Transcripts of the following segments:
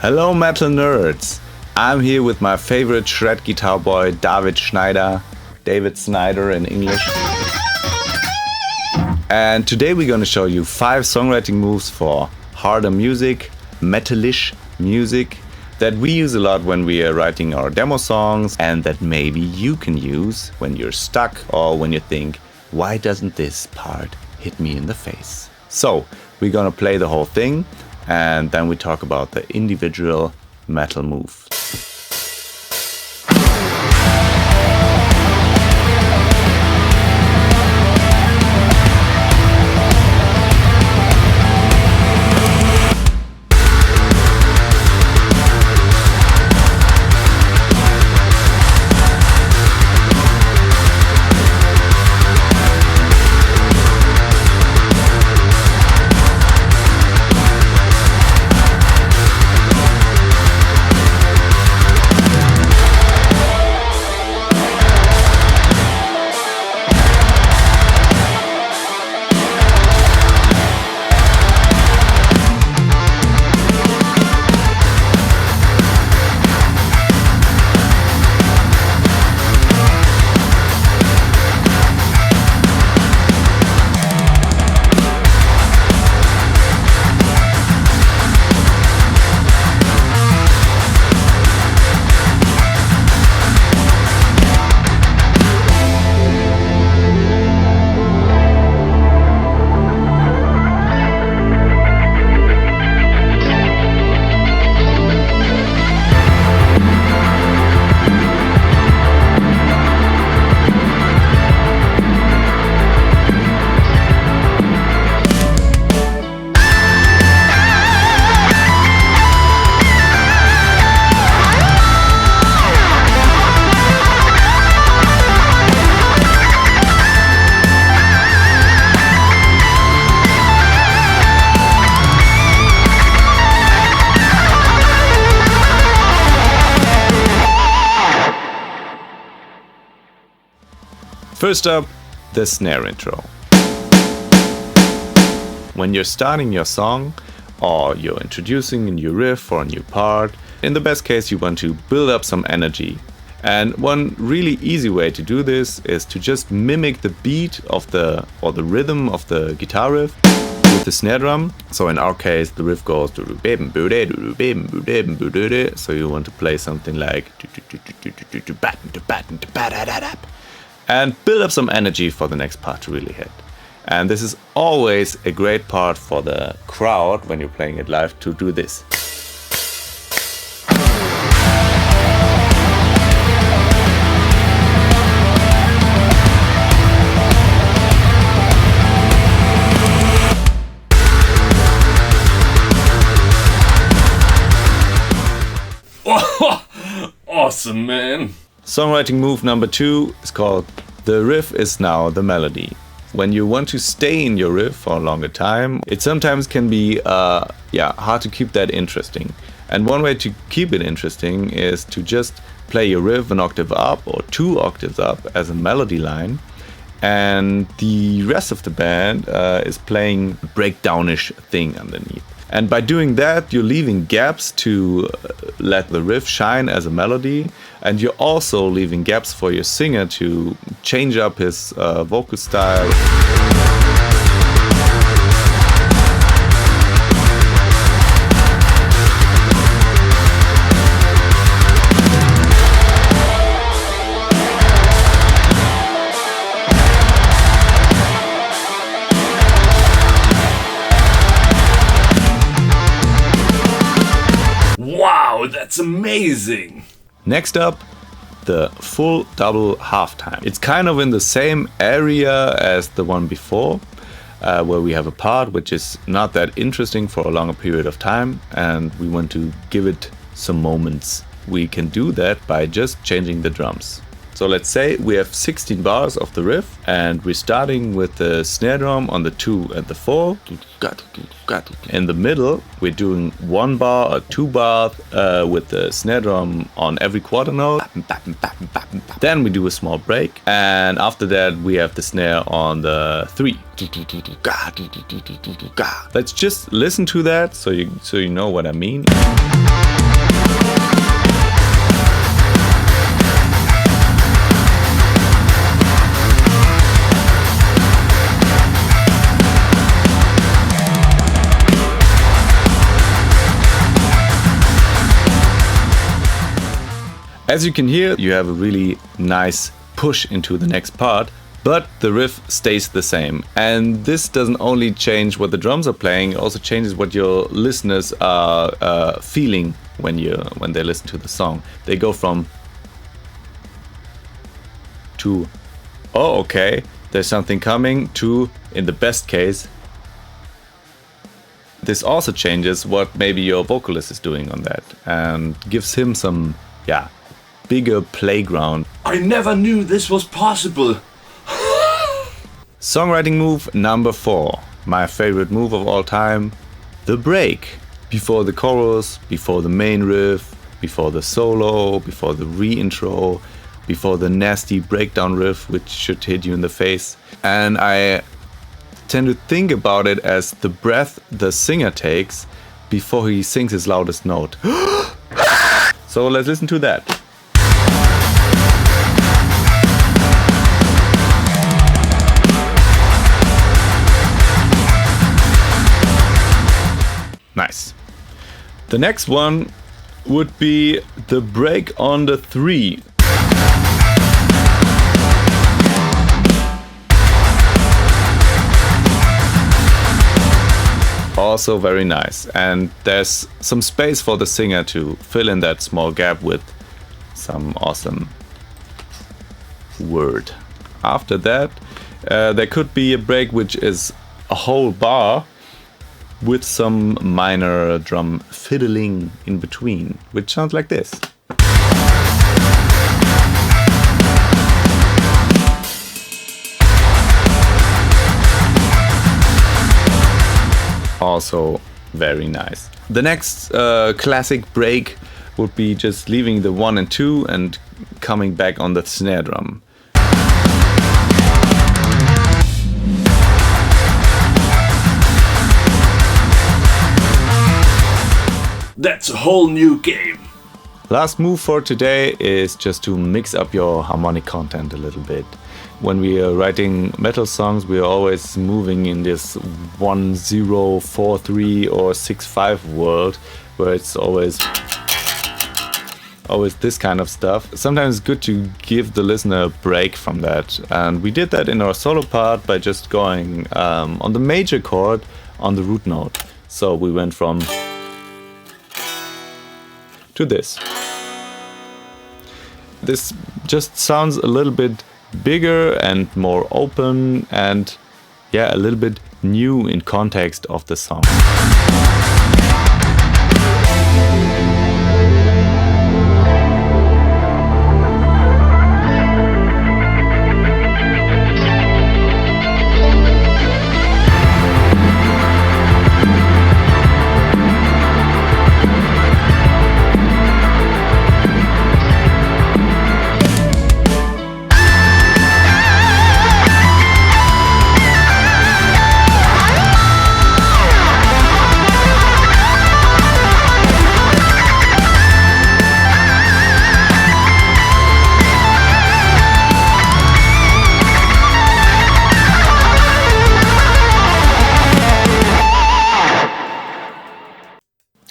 Hello metal nerds! I'm here with my favorite shred guitar boy David Schneider, David Snyder in English. And today we're gonna show you 5 songwriting moves for harder music, metalish music that we use a lot when we are writing our demo songs and that maybe you can use when you're stuck or when you think, why doesn't this part hit me in the face? So we're gonna play the whole thing and then we talk about the individual metal move. First up, the snare intro. When you're starting your song or you're introducing a new riff or a new part, in the best case you want to build up some energy. And one really easy way to do this is to just mimic the beat of the rhythm of the guitar riff with the snare drum. So in our case the riff goes so you want to play something like and build up some energy for the next part to really hit. And this is always a great part for the crowd when you're playing it live to do this. Awesome, man! Songwriting move number 2 is called the riff is now the melody. When you want to stay in your riff for a longer time, it sometimes can be hard to keep that interesting. And one way to keep it interesting is to just play your riff an octave up or 2 octaves up as a melody line, and the rest of the band is playing a breakdownish thing underneath. And by doing that, you're leaving gaps to let the riff shine as a melody, and you're also leaving gaps for your singer to change up his vocal style. Wow, that's amazing! Next up, the full double halftime. It's kind of in the same area as the one before, where we have a part which is not that interesting for a longer period of time and we want to give it some moments. We can do that by just changing the drums. So let's say we have 16 bars of the riff and we're starting with the snare drum on the 2 and the 4. In the middle we're doing 1 bar or 2 bars with the snare drum on every quarter note. Then we do a small break and after that we have the snare on the 3. Let's just listen to that so you know what I mean. As you can hear, you have a really nice push into the next part, but the riff stays the same. And this doesn't only change what the drums are playing, it also changes what your listeners are feeling when they listen to the song. They go from to, oh okay, there's something coming, to, in the best case. This also changes what maybe your vocalist is doing on that and gives him some, bigger playground. I never knew this was possible. Songwriting move number 4. My favorite move of all time. The break. Before the chorus, before the main riff, before the solo, before the re-intro, before the nasty breakdown riff which should hit you in the face. And I tend to think about it as the breath the singer takes before he sings his loudest note. So let's listen to that. Nice. The next one would be the break on the 3. Also very nice, and there's some space for the singer to fill in that small gap with some awesome word. After that, there could be a break which is a whole bar with some minor drum fiddling in between, which sounds like this. Also very nice. The next classic break would be just leaving the 1 and 2 and coming back on the snare drum. That's a whole new game. Last move for today is just to mix up your harmonic content a little bit. When we are writing metal songs, we are always moving in this 1-0, 4-3 or 6-5 world, where it's always this kind of stuff. Sometimes it's good to give the listener a break from that, and we did that in our solo part by just going on the major chord on the root note. So we went from to this. This just sounds a little bit bigger and more open and a little bit new in context of the song.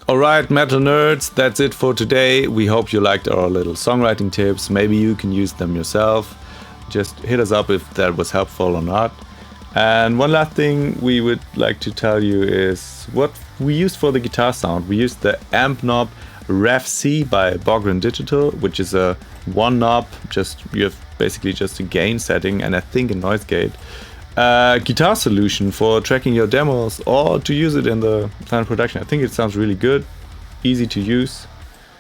Alright, metal nerds, that's it for today. We hope you liked our little songwriting tips. Maybe you can use them yourself. Just hit us up if that was helpful or not. And one last thing we would like to tell you is what we used for the guitar sound. We used the amp knob Ref C by Bogren Digital, which is a one knob, you have basically just a gain setting and I think a noise gate. Guitar solution for tracking your demos or to use it in the final production. I think it sounds really good, easy to use,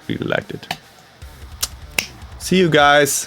really liked it. See you guys!